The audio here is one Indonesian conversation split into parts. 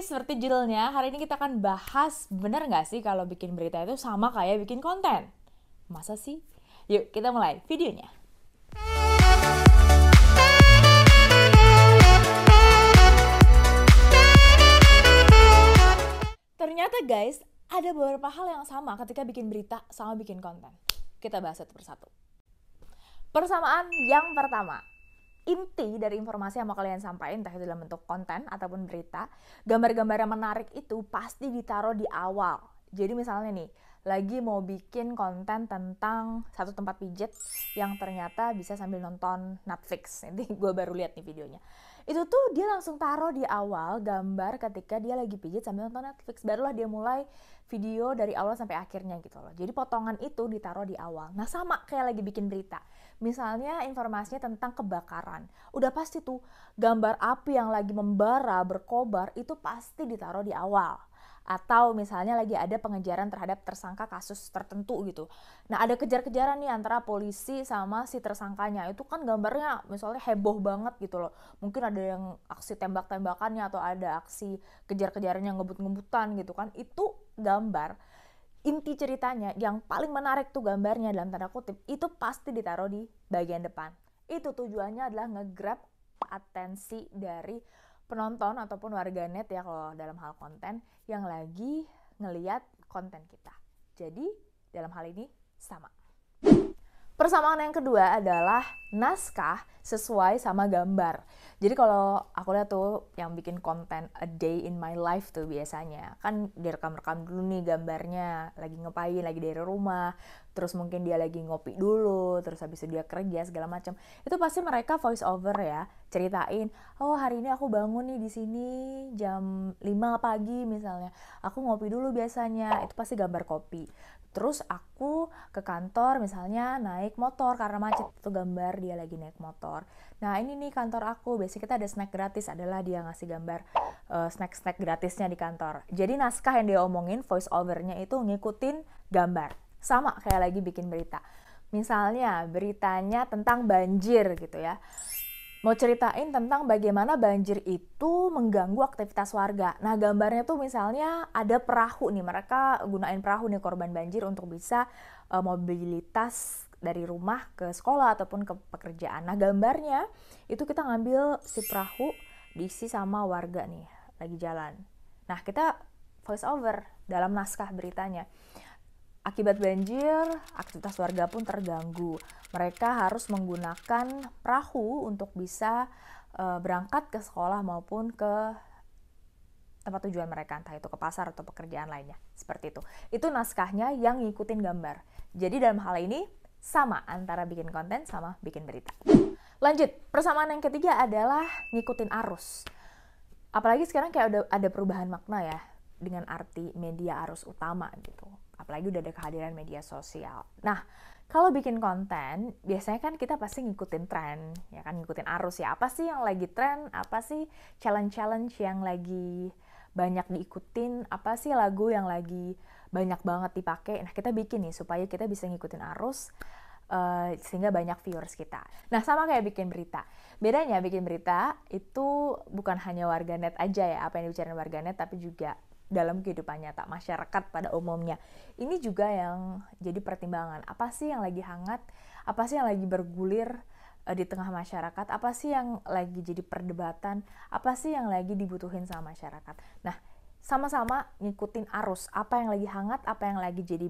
seperti judulnya, hari ini kita akan bahas bener nggak sih kalau bikin berita itu sama kayak bikin konten? Masa sih? Yuk kita mulai videonya. Ternyata guys, ada beberapa hal yang sama ketika bikin berita sama bikin konten. Kita bahas satu persatu. Persamaan yang pertama, inti dari informasi yang mau kalian sampaikan, entah itu dalam bentuk konten ataupun berita, gambar-gambar yang menarik itu pasti ditaruh di awal. Jadi misalnya nih, lagi mau bikin konten tentang satu tempat pijat yang ternyata bisa sambil nonton Netflix. Nanti gue baru lihat nih videonya. Itu tuh dia langsung taruh di awal gambar ketika dia lagi pijat sambil nonton Netflix. Barulah dia mulai video dari awal sampai akhirnya gitu loh. Jadi potongan itu ditaruh di awal. Nah sama kayak lagi bikin berita. Misalnya informasinya tentang kebakaran. Udah pasti tuh gambar api yang lagi membara, berkobar itu pasti ditaruh di awal. Atau misalnya lagi ada pengejaran terhadap tersangka kasus tertentu gitu. Nah ada kejar-kejaran nih antara polisi sama si tersangkanya. Itu kan gambarnya misalnya heboh banget gitu loh. Mungkin ada yang aksi tembak-tembakannya atau ada aksi kejar-kejaran yang ngebut-ngebutan gitu kan. Itu gambar. Inti ceritanya yang paling menarik tuh gambarnya dalam tanda kutip itu pasti ditaruh di bagian depan. Itu tujuannya adalah nge-grab atensi dari penonton ataupun warganet ya kalau dalam hal konten yang lagi ngeliat konten kita. Jadi dalam hal ini sama. Persamaan yang kedua adalah naskah sesuai sama gambar. Jadi kalau aku lihat tuh yang bikin konten a day in my life tuh biasanya kan direkam-rekam dulu nih gambarnya lagi ngapain, lagi dari rumah, terus mungkin dia lagi ngopi dulu, terus habis itu dia kerja segala macam. Itu pasti mereka voice over ya, ceritain, oh hari ini aku bangun nih di sini jam 5 pagi misalnya. Aku ngopi dulu biasanya, itu pasti gambar kopi. Terus aku ke kantor misalnya naik motor karena macet, itu gambar dia lagi naik motor. Nah ini nih kantor aku, biasanya kita ada snack gratis, adalah dia ngasih gambar snack-snack gratisnya di kantor. Jadi naskah yang dia omongin, voice overnya itu ngikutin gambar. Sama kayak lagi bikin berita. Misalnya beritanya tentang banjir gitu ya. Mau ceritain tentang bagaimana banjir itu mengganggu aktivitas warga. Nah gambarnya tuh misalnya ada perahu nih, mereka gunain perahu nih korban banjir untuk bisa mobilitas dari rumah ke sekolah ataupun ke pekerjaan. Nah gambarnya itu kita ngambil si perahu diisi sama warga nih lagi jalan. Nah kita voice over dalam naskah beritanya. Akibat banjir, aktivitas warga pun terganggu. Mereka harus menggunakan perahu untuk bisa berangkat ke sekolah maupun ke tempat tujuan mereka, entah itu ke pasar atau pekerjaan lainnya. Seperti itu. Itu naskahnya yang ngikutin gambar. Jadi dalam hal ini sama antara bikin konten sama bikin berita. Lanjut, persamaan yang ketiga adalah ngikutin arus. Apalagi sekarang kayak udah ada perubahan makna ya dengan arti media arus utama gitu. Apalagi udah ada kehadiran media sosial. Nah, kalau bikin konten, biasanya kan kita pasti ngikutin tren, ya kan, ngikutin arus ya. Apa sih yang lagi tren? Apa sih challenge-challenge yang lagi banyak diikutin? Apa sih lagu yang lagi banyak banget dipakai? Nah, kita bikin nih supaya kita bisa ngikutin arus sehingga banyak viewers kita. Nah, sama kayak bikin berita. Bedanya bikin berita itu bukan hanya warganet aja ya, apa yang dibicarain warganet, tapi juga dalam kehidupan nyata masyarakat pada umumnya. Ini juga yang jadi pertimbangan. Apa sih yang lagi hangat? Apa sih yang lagi bergulir di tengah masyarakat? Apa sih yang lagi jadi perdebatan? Apa sih yang lagi dibutuhin sama masyarakat? Nah, sama-sama ngikutin arus. Apa yang lagi hangat, apa yang lagi jadi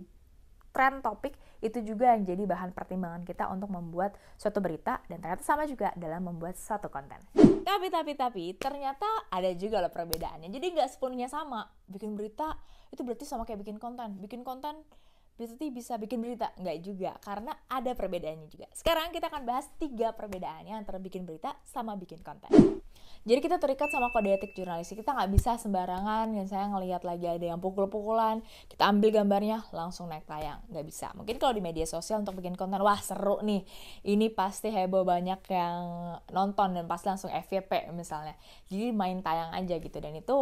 tren topik, itu juga yang jadi bahan pertimbangan kita untuk membuat suatu berita, dan ternyata sama juga dalam membuat suatu konten. Tapi ternyata ada juga loh perbedaannya. Jadi nggak sepenuhnya sama. Bikin berita itu berarti sama kayak bikin konten. Bikin konten berarti bisa bikin berita. Nggak juga, karena ada perbedaannya juga. Sekarang kita akan bahas 3 perbedaannya antara bikin berita sama bikin konten. Jadi kita terikat sama kode etik jurnalistik. Kita nggak bisa sembarangan, misalnya ngelihat lagi ada yang pukul-pukulan, kita ambil gambarnya, langsung naik tayang. Nggak bisa. Mungkin kalau di media sosial untuk bikin konten, wah seru nih, ini pasti heboh, banyak yang nonton, dan pasti langsung FYP misalnya. Jadi main tayang aja gitu, dan itu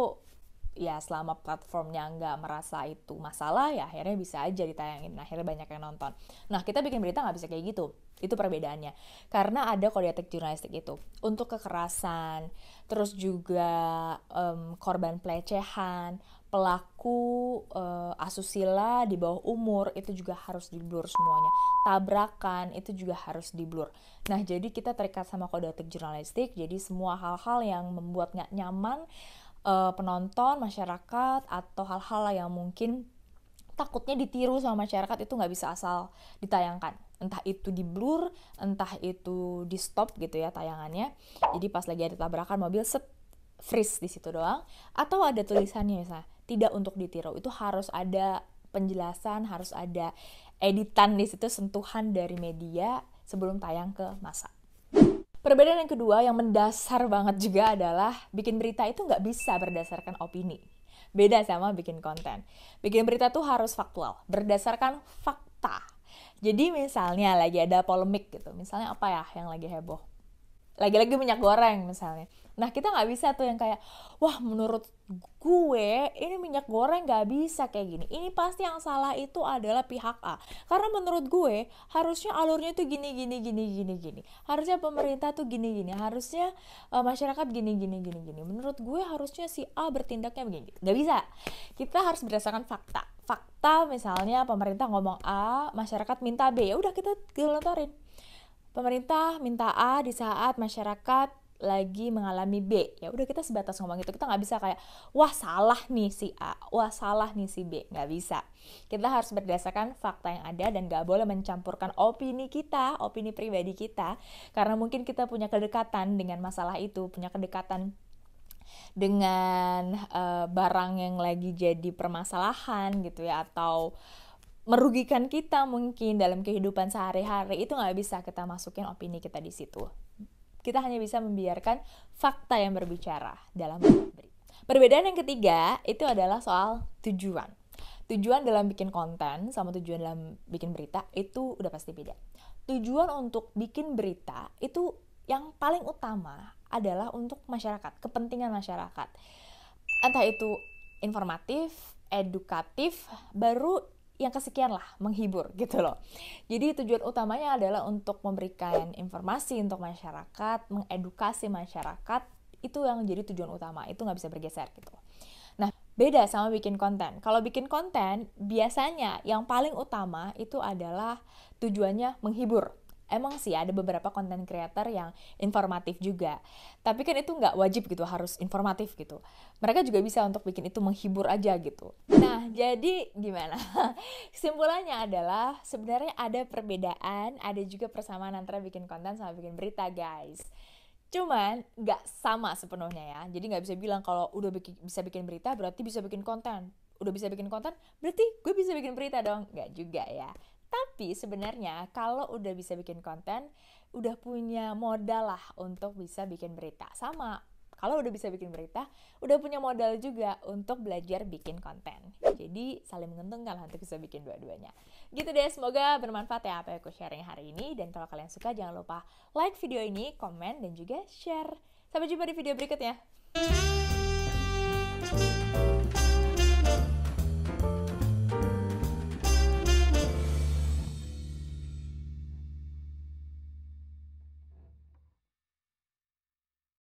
ya selama platformnya nggak merasa itu masalah, ya akhirnya bisa aja ditayangin, akhirnya banyak yang nonton. Nah, kita bikin berita nggak bisa kayak gitu. Itu perbedaannya. Karena ada kode etik jurnalistik itu. Untuk kekerasan, terus juga korban pelecehan, pelaku asusila di bawah umur, itu juga harus di-blur semuanya. Tabrakan, itu juga harus di-blur. Nah, jadi kita terikat sama kode etik jurnalistik, jadi semua hal-hal yang membuat nggak nyaman penonton, masyarakat, atau hal-hal yang mungkin takutnya ditiru sama masyarakat itu nggak bisa asal ditayangkan. Entah itu di blur, entah itu di stop gitu ya tayangannya. Jadi pas lagi ada tabrakan mobil set freeze di situ doang. Atau ada tulisannya misalnya tidak untuk ditiru. Itu harus ada penjelasan, harus ada editan di situ, sentuhan dari media sebelum tayang ke massa. Perbedaan yang kedua yang mendasar banget juga adalah bikin berita itu nggak bisa berdasarkan opini. Beda sama bikin konten. Bikin berita tuh harus faktual, berdasarkan fakta. Jadi misalnya lagi ada polemik gitu, misalnya apa ya yang lagi heboh? Lagi-lagi minyak goreng misalnya. Nah, kita nggak bisa tuh yang kayak, wah menurut gue ini minyak goreng nggak bisa kayak gini. Ini pasti yang salah itu adalah pihak A. Karena menurut gue harusnya alurnya tuh gini. Harusnya pemerintah tuh gini. Harusnya masyarakat gini. Menurut gue harusnya si A bertindaknya begini. Nggak bisa. Kita harus berdasarkan fakta. Fakta misalnya pemerintah ngomong A, masyarakat minta B. Ya udah kita gelontorin. Pemerintah minta A di saat masyarakat lagi mengalami B. Ya udah kita sebatas ngomong itu. Kita nggak bisa kayak, wah salah nih si A, wah salah nih si B. Nggak bisa. Kita harus berdasarkan fakta yang ada dan nggak boleh mencampurkan opini kita, opini pribadi kita. Karena mungkin kita punya kedekatan dengan masalah itu, punya kedekatan dengan barang yang lagi jadi permasalahan gitu ya, atau merugikan kita mungkin dalam kehidupan sehari-hari, itu nggak bisa kita masukin opini kita di situ. Kita hanya bisa membiarkan fakta yang berbicara dalam berita. Perbedaan yang ketiga itu adalah soal tujuan. Tujuan dalam bikin konten sama tujuan dalam bikin berita itu udah pasti beda. Tujuan untuk bikin berita itu yang paling utama adalah untuk masyarakat, kepentingan masyarakat. Entah itu informatif, edukatif, baru yang kesekian lah, menghibur gitu loh. Jadi tujuan utamanya adalah untuk memberikan informasi untuk masyarakat, mengedukasi masyarakat, itu yang jadi tujuan utama, itu nggak bisa bergeser gitu. Nah, beda sama bikin konten. Kalau bikin konten, biasanya yang paling utama itu adalah tujuannya menghibur. Emang sih ada beberapa content creator yang informatif juga. Tapi kan itu nggak wajib gitu, harus informatif gitu. Mereka juga bisa untuk bikin itu menghibur aja gitu. Nah, jadi gimana? Kesimpulannya adalah sebenarnya ada perbedaan, ada juga persamaan antara bikin konten sama bikin berita, guys. Cuman nggak sama sepenuhnya ya. Jadi nggak bisa bilang kalau udah bisa bikin berita berarti bisa bikin konten. Udah bisa bikin konten berarti gue bisa bikin berita dong. Nggak juga ya. Tapi sebenarnya kalau udah bisa bikin konten, udah punya modal lah untuk bisa bikin berita. Sama, kalau udah bisa bikin berita, udah punya modal juga untuk belajar bikin konten. Jadi saling menguntungkan lah untuk bisa bikin dua-duanya. Gitu deh, semoga bermanfaat ya apa yang aku sharing hari ini. Dan kalau kalian suka jangan lupa like video ini, komen, dan juga share. Sampai jumpa di video berikutnya.